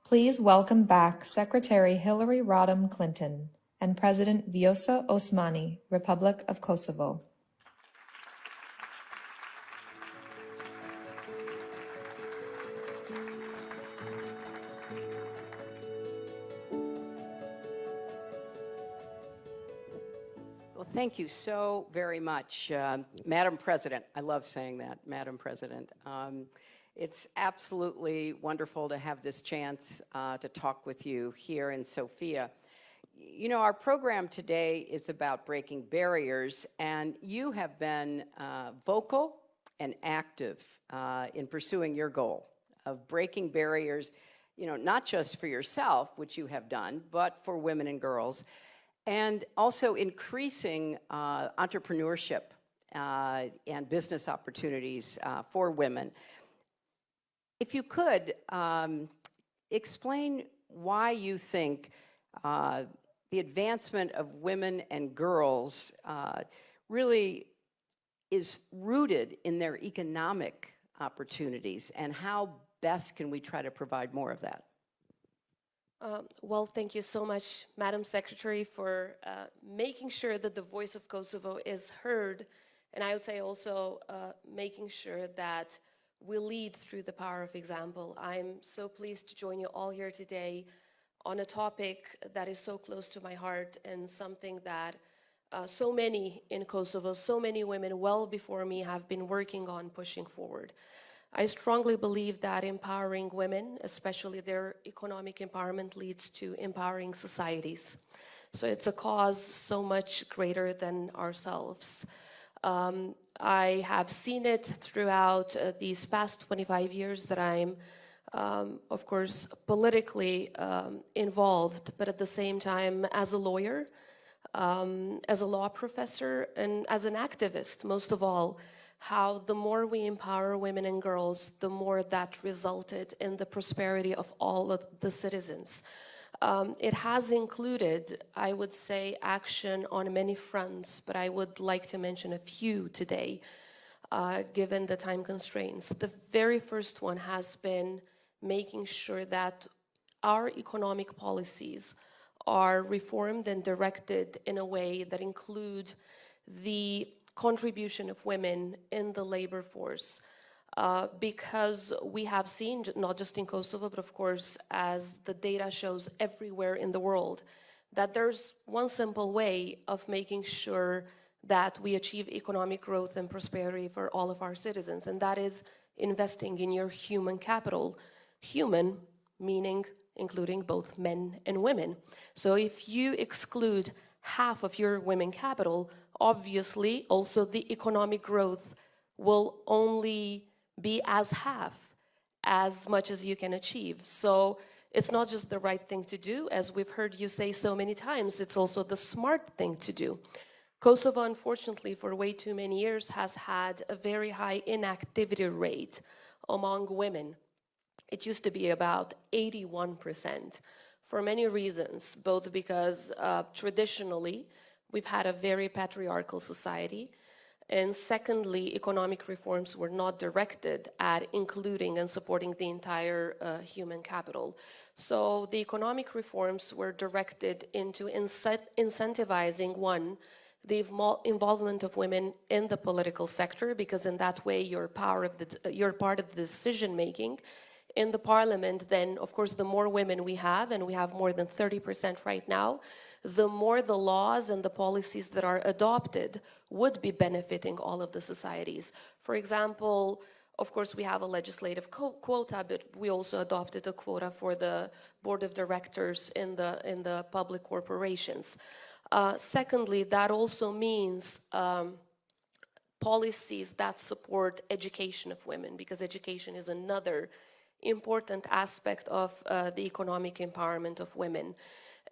Please welcome back Secretary Hillary Rodham Clinton and President Vjosa Osmani, Republic of Kosovo. Well, thank you so very much, Madam President. I love saying that, Madam President. It's absolutely wonderful to have this chance to talk with you here in Sofia. You know, our program today is about breaking barriers, and you have been vocal and active in pursuing your goal of breaking barriers, you know, not just for yourself, which you have done, but for women and girls, and also increasing entrepreneurship and business opportunities for women. If you could, explain why you think the advancement of women and girls really is rooted in their economic opportunities, and how best can we try to provide more of that? Well, thank you so much, Madam Secretary, for making sure that the voice of Kosovo is heard, and I would say also making sure that we lead through the power of example. I'm so pleased to join you all here today on a topic that is so close to my heart and something that so many in Kosovo, so many women well before me have been working on pushing forward. I strongly believe that empowering women, especially their economic empowerment, leads to empowering societies. So it's a cause so much greater than ourselves. I have seen it throughout these past 25 years that I'm, of course, politically involved, but at the same time as a lawyer, as a law professor, and as an activist, most of all, how the more we empower women and girls, the more that resulted in the prosperity of all of the citizens. It has included, I would say, action on many fronts, but I would like to mention a few today, given the time constraints. The very first one has been making sure that our economic policies are reformed and directed in a way that include the contribution of women in the labor force. Because we have seen, not just in Kosovo, but of course, as the data shows everywhere in the world, that there's one simple way of making sure that we achieve economic growth and prosperity for all of our citizens, and that is investing in your human capital. Human, meaning including both men and women. So if you exclude half of your women capital, obviously also the economic growth will only be as half as much as you can achieve. So it's not just the right thing to do, as we've heard you say so many times, it's also the smart thing to do. Kosovo, unfortunately, for way too many years has had a very high inactivity rate among women. It used to be about 81% for many reasons, both because traditionally we've had a very patriarchal society, and secondly, economic reforms were not directed at including and supporting the entire human capital. So the economic reforms were directed into incentivizing, one, the involvement of women in the political sector, because in that way you're part of the decision making in the parliament. Then, of course, the more women we have, and we have more than 30% right now, the more the laws and the policies that are adopted would be benefiting all of the societies. For example, of course, we have a legislative quota, but we also adopted a quota for the board of directors in the public corporations. Secondly, that also means policies that support education of women, because education is another important aspect of the economic empowerment of women.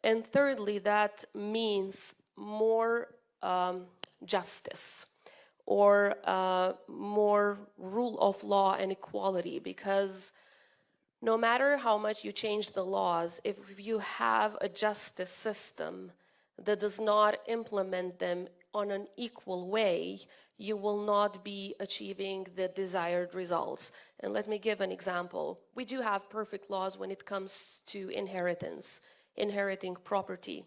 And thirdly, that means more justice, or more rule of law and equality, because no matter how much you change the laws, if you have a justice system that does not implement them on an equal way, you will not be achieving the desired results. And let me give an example. We do have perfect laws when it comes to inheritance, inheriting property.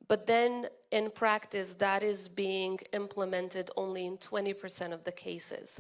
But then in practice, that is being implemented only in 20% of the cases.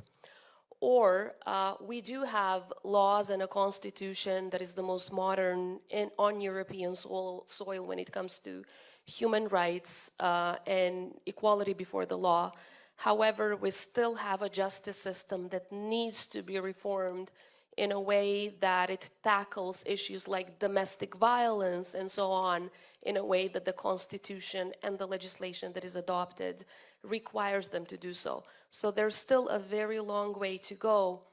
Or we do have laws and a constitution that is the most modern on European soil when it comes to human rights and equality before the law. However, we still have a justice system that needs to be reformed in a way that it tackles issues like domestic violence and so on, in a way that the Constitution and the legislation that is adopted requires them to do so. So there's still a very long way to go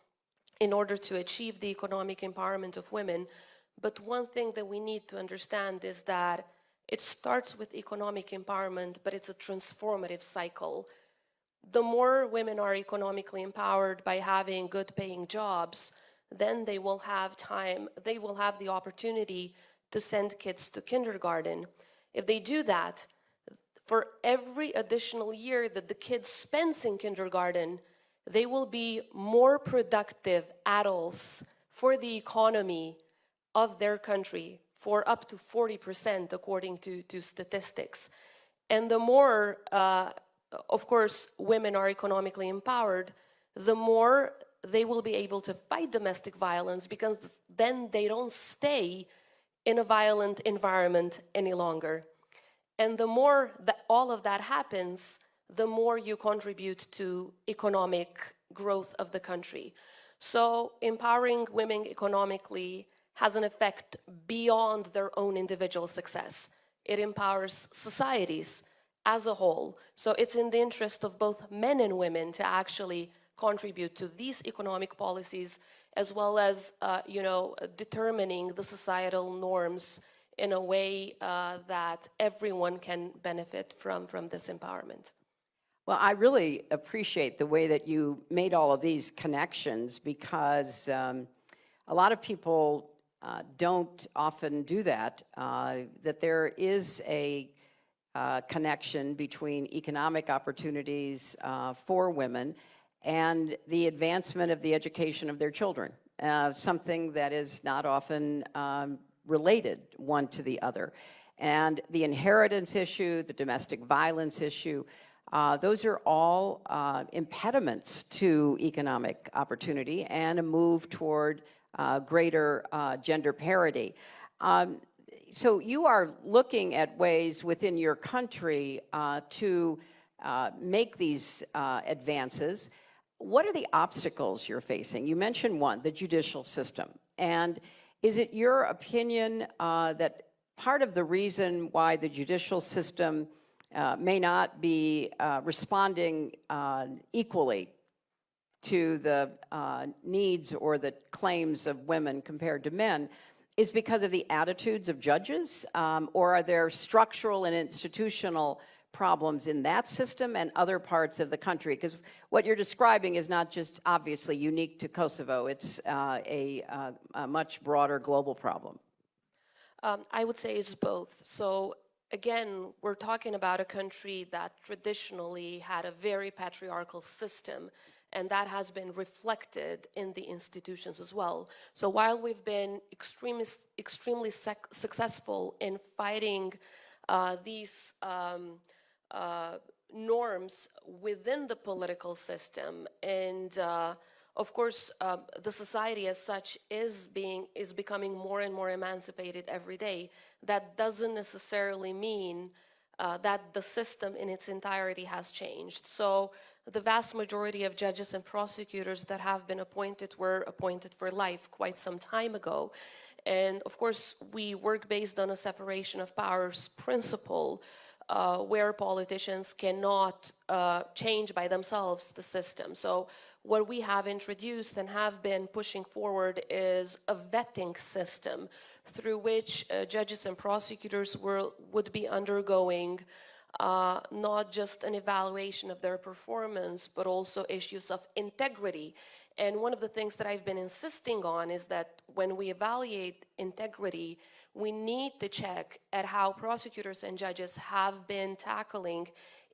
in order to achieve the economic empowerment of women. But one thing that we need to understand is that it starts with economic empowerment, but it's a transformative cycle. The more women are economically empowered by having good paying jobs, then they will have time, they will have the opportunity to send kids to kindergarten. If they do that, for every additional year that the kid spends in kindergarten, they will be more productive adults for the economy of their country, for up to 40% according to statistics. And the more, of course, women are economically empowered, the more they will be able to fight domestic violence, because then they don't stay in a violent environment any longer. And the more that all of that happens, the more you contribute to economic growth of the country. So empowering women economically has an effect beyond their own individual success. It empowers societies as a whole. So it's in the interest of both men and women to actually contribute to these economic policies, as well as determining the societal norms in a way that everyone can benefit from this empowerment. Well, I really appreciate the way that you made all of these connections, because a lot of people don't often do that, that there is a connection between economic opportunities for women and the advancement of the education of their children, something that is not often related one to the other. And the inheritance issue, the domestic violence issue, those are all impediments to economic opportunity and a move toward greater gender parity. So you are looking at ways within your country to make these advances. What are the obstacles you're facing? You mentioned one, the judicial system. And is it your opinion that part of the reason why the judicial system may not be responding equally to the needs or the claims of women compared to men is because of the attitudes of judges? Or are there structural and institutional problems in that system and other parts of the country? Because what you're describing is not just obviously unique to Kosovo, it's a much broader global problem. I would say it's both. So again, we're talking about a country that traditionally had a very patriarchal system, and that has been reflected in the institutions as well. So while we've been extremely successful in fighting these norms within the political system, and of course the society as such is becoming more and more emancipated every day, that doesn't necessarily mean that the system in its entirety has changed. So the vast majority of judges and prosecutors that have been appointed were appointed for life quite some time ago. And of course, we work based on a separation of powers principle, where politicians cannot change by themselves the system. So what we have introduced and have been pushing forward is a vetting system through which judges and prosecutors would be undergoing not just an evaluation of their performance, but also issues of integrity. And one of the things that I've been insisting on is that when we evaluate integrity, we need to check at how prosecutors and judges have been tackling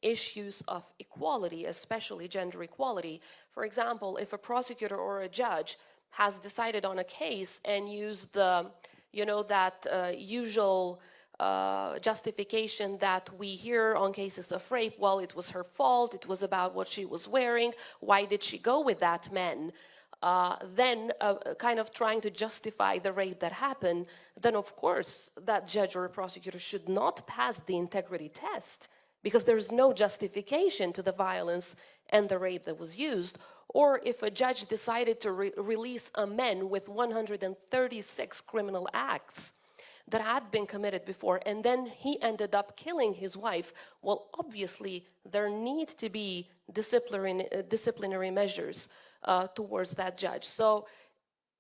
issues of equality, especially gender equality. For example, if a prosecutor or a judge has decided on a case and used the, that usual justification that we hear on cases of rape, well, it was her fault, it was about what she was wearing, why did she go with that man? Then kind of trying to justify the rape that happened, then of course that judge or prosecutor should not pass the integrity test, because there's no justification to the violence and the rape that was used. Or if a judge decided to release a man with 136 criminal acts that had been committed before, and then he ended up killing his wife, well, obviously there need to be disciplinary measures towards that judge. So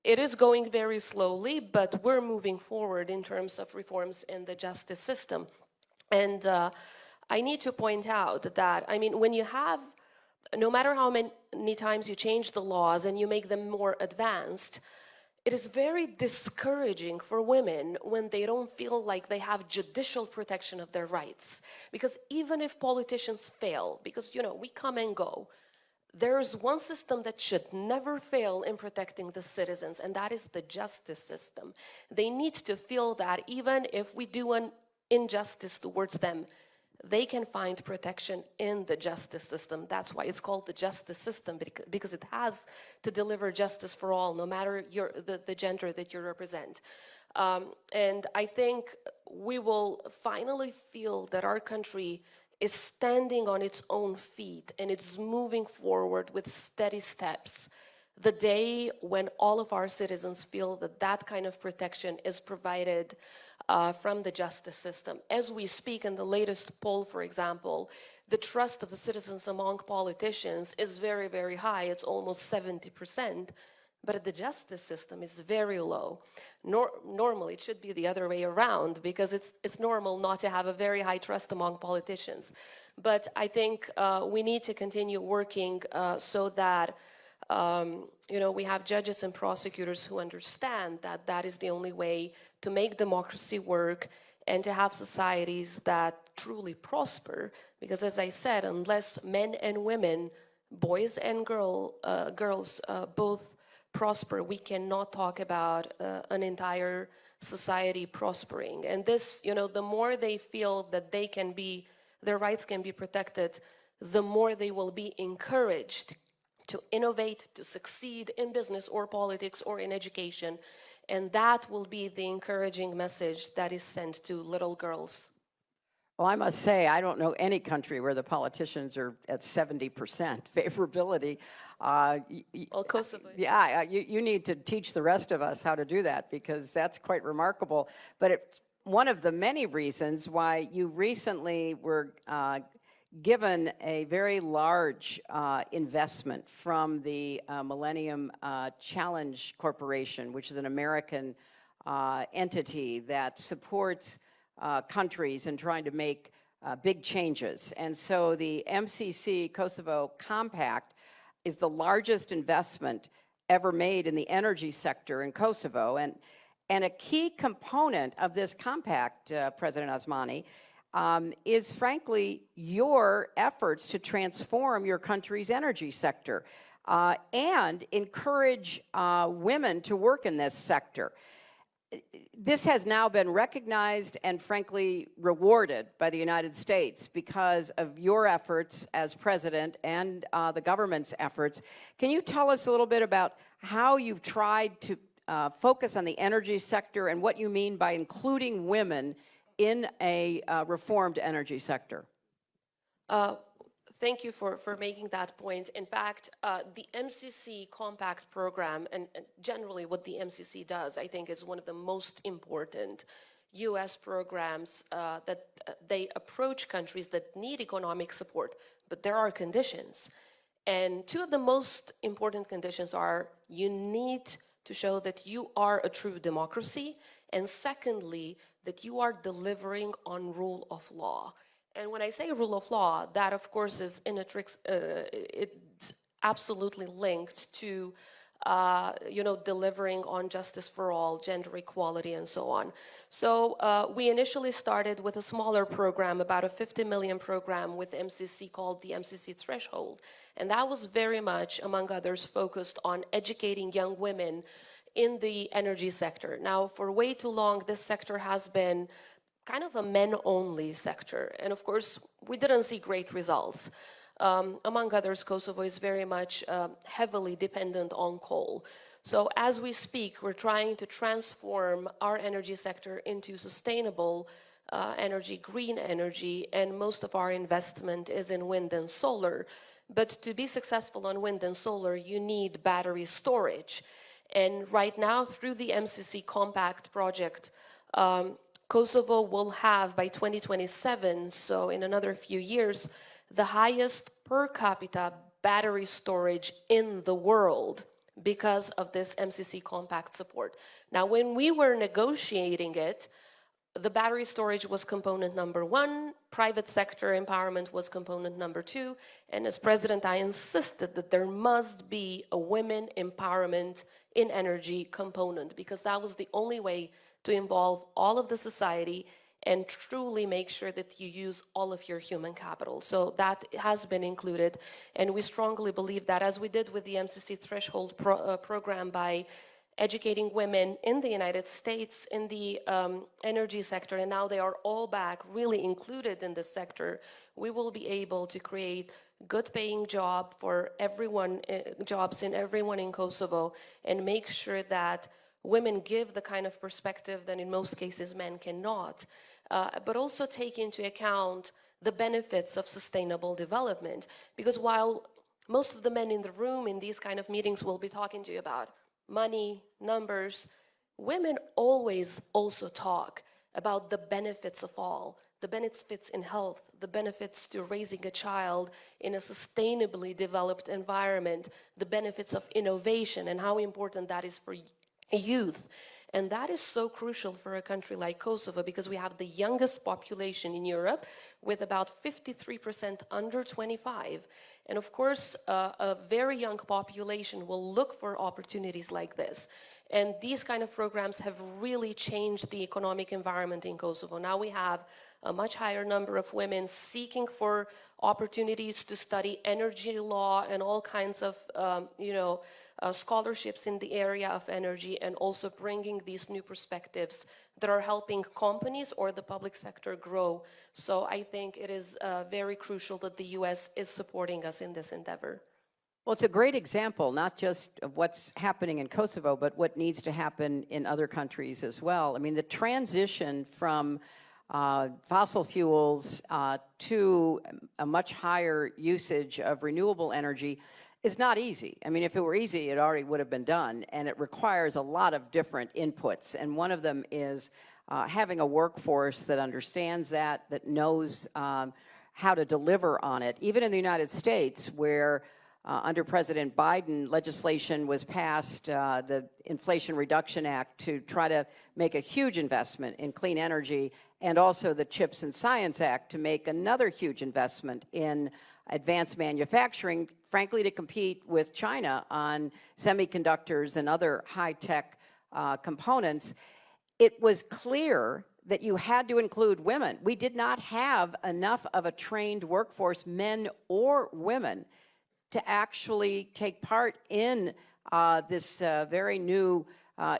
it is going very slowly, but we're moving forward in terms of reforms in the justice system. And I need to point out that, I mean, when you have, no matter how many times you change the laws and you make them more advanced, it is very discouraging for women when they don't feel like they have judicial protection of their rights. Because even if politicians fail, because, we come and go, there's one system that should never fail in protecting the citizens, and that is the justice system. They need to feel that even if we do an injustice towards them, they can find protection in the justice system. That's why it's called the justice system, because it has to deliver justice for all, no matter the gender that you represent. And I think we will finally feel that our country is standing on its own feet and it's moving forward with steady steps. The day when all of our citizens feel that that kind of protection is provided from the justice system. As we speak, in the latest poll, for example, the trust of the citizens among politicians is very, very high. It's almost 70%. But the justice system is very low. Normally, it should be the other way around, because it's normal not to have a very high trust among politicians. But I think we need to continue working so that we have judges and prosecutors who understand that that is the only way to make democracy work and to have societies that truly prosper. Because as I said, unless men and women, boys and girls both prosper, we cannot talk about an entire society prospering. And this, the more they feel that their rights can be protected, the more they will be encouraged to innovate, to succeed in business or politics or in education. And that will be the encouraging message that is sent to little girls. Well, I must say, I don't know any country where the politicians are at 70% favorability. Well, Kosovo. Yeah, you need to teach the rest of us how to do that, because that's quite remarkable. But it's one of the many reasons why you recently were given a very large investment from the Millennium Challenge Corporation, which is an American entity that supports countries in trying to make big changes. And so the MCC Kosovo Compact is the largest investment ever made in the energy sector in Kosovo. And a key component of this compact, President Osmani, is frankly your efforts to transform your country's energy sector and encourage women to work in this sector. This has now been recognized and frankly rewarded by the United States because of your efforts as president and the government's efforts. Can you tell us a little bit about how you've tried to focus on the energy sector and what you mean by including women in a reformed energy sector? Thank you for making that point. In fact, the MCC Compact program, and generally what the MCC does, I think is one of the most important U.S. programs that they approach countries that need economic support, but there are conditions. And two of the most important conditions are you need to show that you are a true democracy, and secondly, that you are delivering on rule of law. And when I say rule of law, that of course is it's absolutely linked to delivering on justice for all, gender equality, and so on. So we initially started with a smaller program, about a 50 million program with MCC called the MCC Threshold. And that was very much, among others, focused on educating young women in the energy sector. Now, for way too long, this sector has been kind of a men-only sector. And of course, we didn't see great results. Among others, Kosovo is very much heavily dependent on coal. So as we speak, we're trying to transform our energy sector into sustainable energy, green energy, and most of our investment is in wind and solar. But to be successful on wind and solar, you need battery storage. And right now, through the MCC Compact project, Kosovo will have, by 2027, so in another few years, the highest per capita battery storage in the world because of this MCC Compact support. Now, when we were negotiating it, the battery storage was component number 1, private sector empowerment was component number 2, and as president, I insisted that there must be a women empowerment in energy component, because that was the only way to involve all of the society and truly make sure that you use all of your human capital. So that has been included, and we strongly believe that, as we did with the MCC Threshold program by educating women in the United States in the energy sector, and now they are all back really included in this sector, we will be able to create good paying job for everyone, jobs in everyone in Kosovo, and make sure that women give the kind of perspective that in most cases men cannot, but also take into account the benefits of sustainable development. Because while most of the men in the room in these kind of meetings will be talking to you about money, numbers, women always also talk about the benefits of all, the benefits in health, the benefits to raising a child in a sustainably developed environment, the benefits of innovation and how important that is for youth. And that is so crucial for a country like Kosovo, because we have the youngest population in Europe with about 53% under 25. And of course, a very young population will look for opportunities like this. And these kind of programs have really changed the economic environment in Kosovo. Now we have a much higher number of women seeking for opportunities to study energy law and all kinds of, scholarships in the area of energy, and also bringing these new perspectives that are helping companies or the public sector grow. So I think it is very crucial that the US is supporting us in this endeavor. Well, it's a great example, not just of what's happening in Kosovo, but what needs to happen in other countries as well. I mean, the transition from fossil fuels to a much higher usage of renewable energy is not easy. I mean, if it were easy, it already would have been done, and it requires a lot of different inputs. And one of them is having a workforce that understands that knows how to deliver on it. Even in the United States, where under President Biden, legislation was passed, the Inflation Reduction Act, to try to make a huge investment in clean energy, and also the CHIPS and Science Act to make another huge investment in advanced manufacturing, frankly, to compete with China on semiconductors and other high-tech components. It was clear that you had to include women. We did not have enough of a trained workforce, men or women, to actually take part in this very new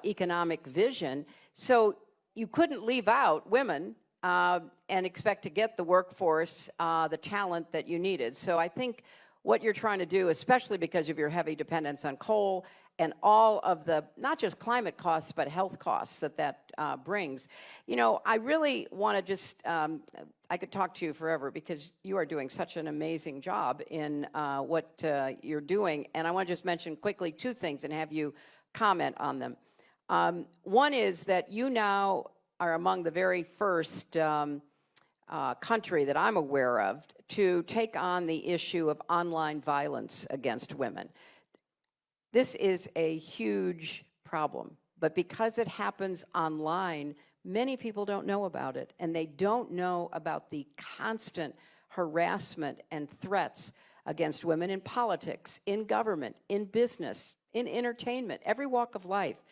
economic vision. So you couldn't leave out women and expect to get the workforce, the talent that you needed. So I think what you're trying to do, especially because of your heavy dependence on coal and all of the, not just climate costs, but health costs that brings. You know, I really want to just, I could talk to you forever, because you are doing such an amazing job in what you're doing. And I want to just mention quickly 2 things and have you comment on them. One is that you now are among the very first country that I'm aware of to take on the issue of online violence against women. This is a huge problem, but because it happens online, many people don't know about it, and they don't know about the constant harassment and threats against women in politics, in government, in business, in entertainment, every walk of life.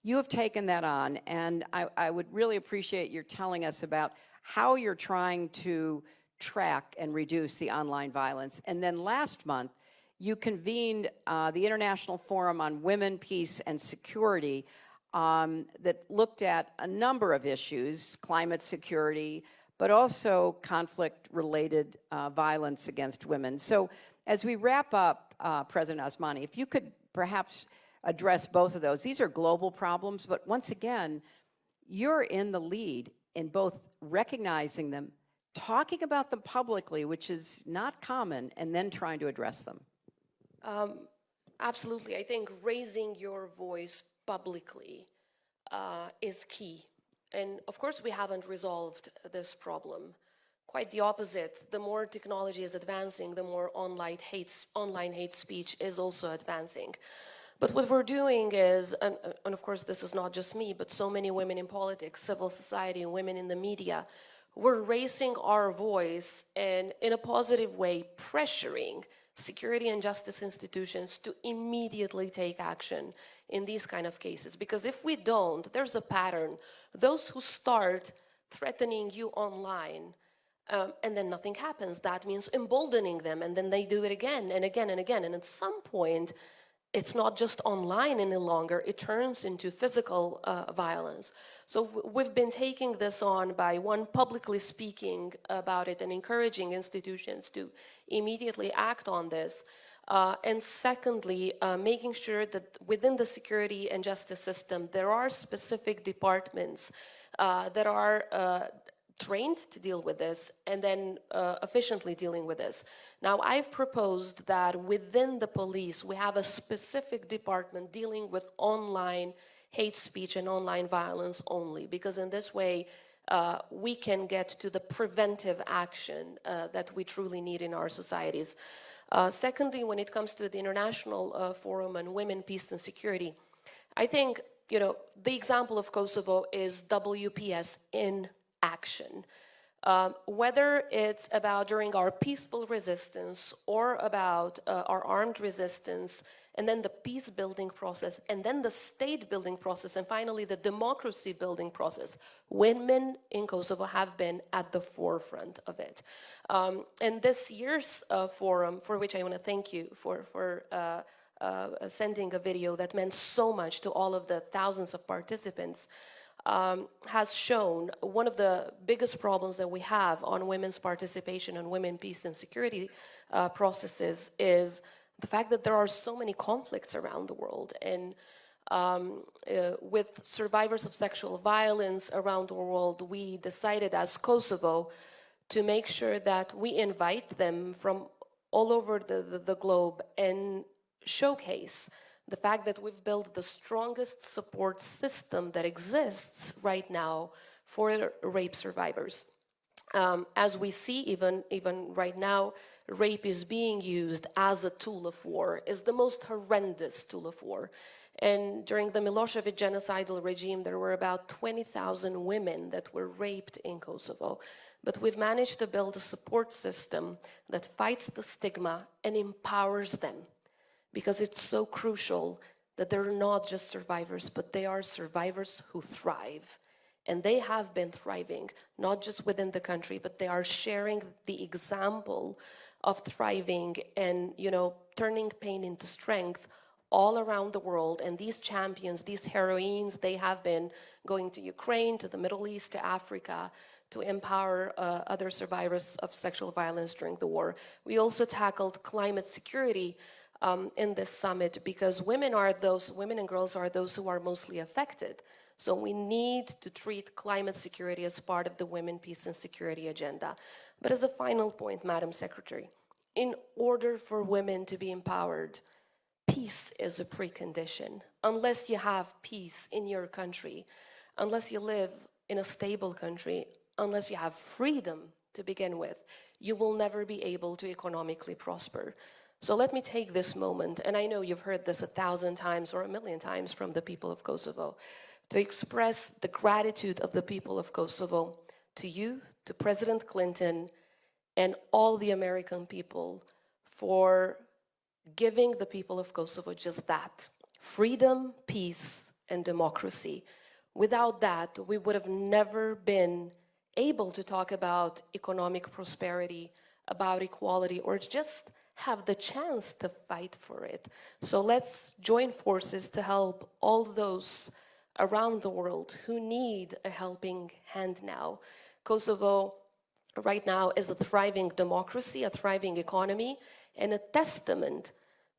You have taken that on, and I would really appreciate your telling us about how you're trying to track and reduce the online violence. And then last month, you convened the International Forum on Women, Peace, and Security that looked at a number of issues, climate security, but also conflict-related violence against women. So as we wrap up, President Osmani, if you could perhaps address both of those. These are global problems, but once again, you're in the lead in both recognizing them, talking about them publicly, which is not common, and then trying to address them. Absolutely. I think raising your voice publicly is key. And of course, we haven't resolved this problem. Quite the opposite. The more technology is advancing, the more online hate speech is also advancing. But what we're doing is, and of course this is not just me, but so many women in politics, civil society, women in the media, we're raising our voice and in a positive way pressuring security and justice institutions to immediately take action in these kind of cases. Because if we don't, there's a pattern. Those who start threatening you online and then nothing happens, that means emboldening them, and then they do it again and again and again. And at some point, it's not just online any longer, it turns into physical violence. So we've been taking this on by, one, publicly speaking about it and encouraging institutions to immediately act on this. And secondly, making sure that within the security and justice system, there are specific departments that are trained to deal with this and then efficiently dealing with this. Now, I've proposed that within the police, we have a specific department dealing with online hate speech and online violence only, because in this way, we can get to the preventive action that we truly need in our societies. Secondly, when it comes to the International Forum on Women, Peace and Security, I think, you know, the example of Kosovo is WPS in action. Whether it's about during our peaceful resistance or about our armed resistance, and then the peace building process, and then the state building process, and finally the democracy building process, women in Kosovo have been at the forefront of it. And this year's forum, for which I want to thank you for sending a video that meant so much to all of the thousands of participants, has shown one of the biggest problems that we have on women's participation in women, peace and security processes is the fact that there are so many conflicts around the world. And with survivors of sexual violence around the world, we decided as Kosovo to make sure that we invite them from all over the globe and showcase the fact that we've built the strongest support system that exists right now for rape survivors. As we see, even right now, rape is being used as a tool of war, is the most horrendous tool of war. And during the Milosevic genocidal regime, there were about 20,000 women that were raped in Kosovo. But we've managed to build a support system that fights the stigma and empowers them, because it's so crucial that they're not just survivors, but they are survivors who thrive. And they have been thriving, not just within the country, but they are sharing the example of thriving and, you know, turning pain into strength all around the world. And these champions, these heroines, they have been going to Ukraine, to the Middle East, to Africa, to empower other survivors of sexual violence during the war. We also tackled climate security in this summit, because women and girls are those who are mostly affected. So we need to treat climate security as part of the women, peace and security agenda. But as a final point, Madam Secretary, in order for women to be empowered, peace is a precondition. Unless you have peace in your country, unless you live in a stable country, unless you have freedom to begin with, you will never be able to economically prosper. So let me take this moment, and I know you've heard this 1,000 times or 1,000,000 times from the people of Kosovo, to express the gratitude of the people of Kosovo to you, to President Clinton, and all the American people for giving the people of Kosovo just that, freedom, peace, and democracy. Without that, we would have never been able to talk about economic prosperity, about equality, or just have the chance to fight for it. So let's join forces to help all those around the world who need a helping hand now. Kosovo right now is a thriving democracy, a thriving economy, and a testament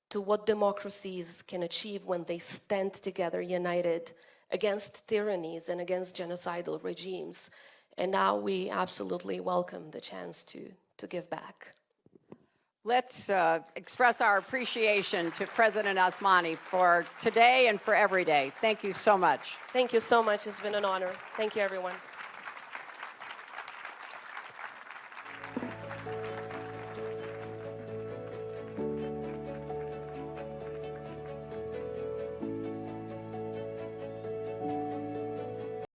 to what democracies can achieve when they stand together united against tyrannies and against genocidal regimes. And now we absolutely welcome the chance to give back. Let's express our appreciation to President Osmani for today and for every day. Thank you so much. Thank you so much. It's been an honor. Thank you, everyone.